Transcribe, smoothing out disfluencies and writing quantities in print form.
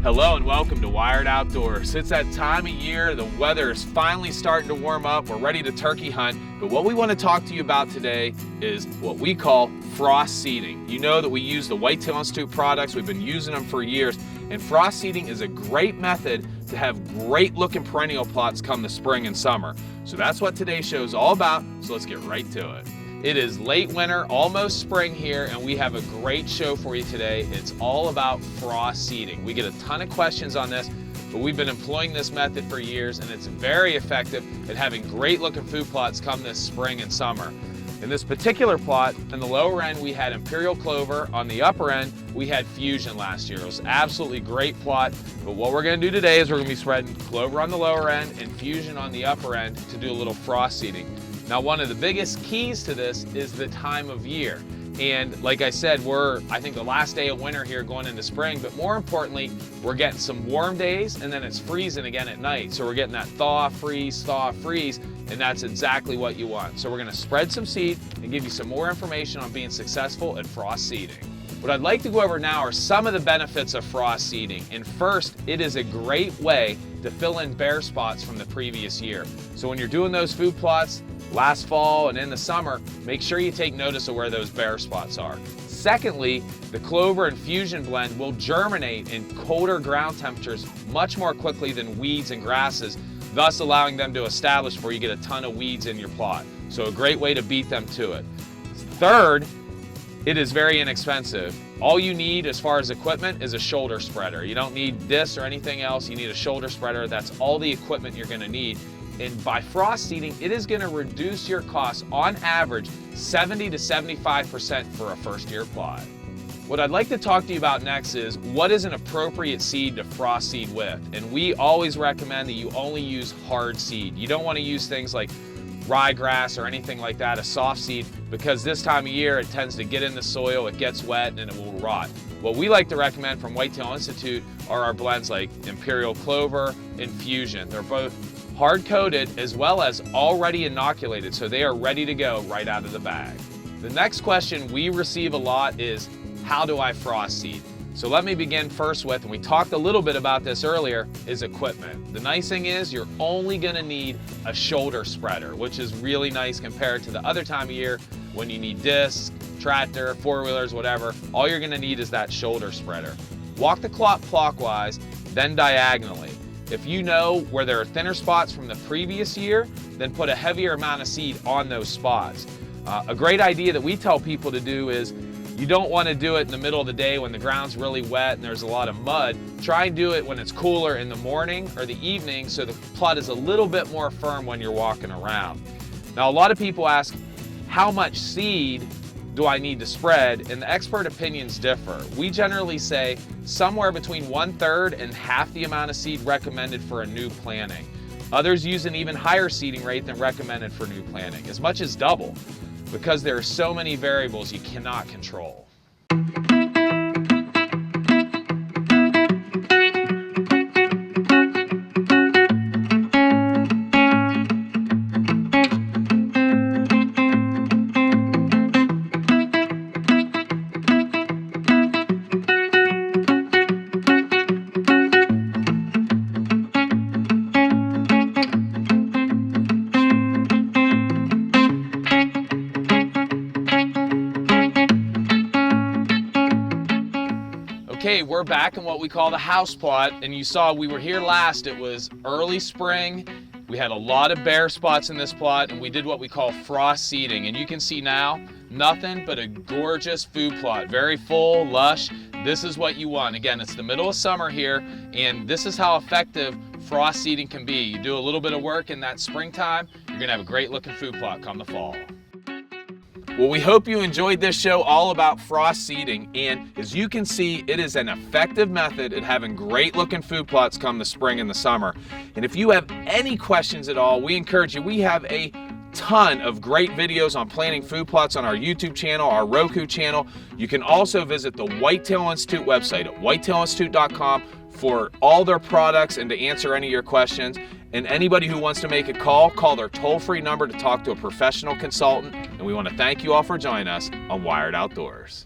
Hello and welcome to Wired Outdoors. It's that time of year, the weather is finally starting to warm up, we're ready to turkey hunt, but what we want to talk to you about today is what we call frost seeding. You know that we use the Whitetail Institute products, we've been using them for years, and frost seeding is a great method to have great looking perennial plots come the spring and summer. So that's what today's show is all about, so let's get right to it. It is late winter, almost spring here, and we have a great show for you today. It's all about frost seeding. We get a ton of questions on this, but we've been employing this method for years, and it's very effective at having great looking food plots come this spring and summer. In this particular plot, in the lower end, we had imperial clover. On the upper end, we had fusion last year. It was an absolutely great plot, but what we're gonna do today is we're gonna be spreading clover on the lower end and fusion on the upper end to do a little frost seeding. Now, one of the biggest keys to this is the time of year. And like I said, I think the last day of winter here going into spring, but more importantly, we're getting some warm days and then it's freezing again at night. So we're getting that thaw, freeze, and that's exactly what you want. So we're gonna spread some seed and give you some more information on being successful at frost seeding. What I'd like to go over now are some of the benefits of frost seeding. And first, it is a great way to fill in bare spots from the previous year. So when you're doing those food plots, last fall and in the summer, make sure you take notice of where those bare spots are. Secondly, the clover and fusion blend will germinate in colder ground temperatures much more quickly than weeds and grasses, thus allowing them to establish before you get a ton of weeds in your plot. So a great way to beat them to it. Third, it is very inexpensive. All you need as far as equipment is a shoulder spreader. You don't need this or anything else. You need a shoulder spreader. That's all the equipment you're gonna need. And by frost seeding, it is gonna reduce your costs on average 70 to 75% for a first year plot. What I'd like to talk to you about next is what is an appropriate seed to frost seed with. And we always recommend that you only use hard seed. You don't wanna use things like ryegrass or anything like that, a soft seed, because this time of year it tends to get in the soil, it gets wet, and it will rot. What we like to recommend from Whitetail Institute are our blends like imperial clover and fusion. They're both hard-coated as well as already inoculated, so they are ready to go right out of the bag. The next question we receive a lot is, how do I frost seed? So let me begin first with, and we talked a little bit about this earlier, is equipment. The nice thing is you're only gonna need a shoulder spreader, which is really nice compared to the other time of year when you need discs, tractor, four-wheelers, whatever. All you're gonna need is that shoulder spreader. Walk the plot clockwise, then diagonally. If you know where there are thinner spots from the previous year, then put a heavier amount of seed on those spots. A great idea that we tell people to do is, you don't want to do it in the middle of the day when the ground's really wet and there's a lot of mud. Try and do it when it's cooler in the morning or the evening so the plot is a little bit more firm when you're walking around. Now, a lot of people ask, how much seed do I need to spread? And the expert opinions differ. We generally say somewhere between 1/3 and half the amount of seed recommended for a new planting. Others use an even higher seeding rate than recommended for new planting, as much as double, because there are so many variables you cannot control. Okay, we're back in what we call the house plot, and you saw we were here last. It was early spring. We had a lot of bare spots in this plot, and we did what we call frost seeding. And you can see now, nothing but a gorgeous food plot. Very full, lush. This is what you want. Again, it's the middle of summer here, and this is how effective frost seeding can be. You do a little bit of work in that springtime, you're gonna have a great looking food plot come the fall. Well, we hope you enjoyed this show all about frost seeding, and as you can see, it is an effective method at having great looking food plots come the spring and the summer. And if you have any questions at all, we encourage you. We have a ton of great videos on planting food plots on our YouTube channel, our Roku channel. You can also visit the Whitetail Institute website at whitetailinstitute.com for all their products and to answer any of your questions. And anybody who wants to make a call their toll-free number to talk to a professional consultant. And we want to thank you all for joining us on Wired Outdoors.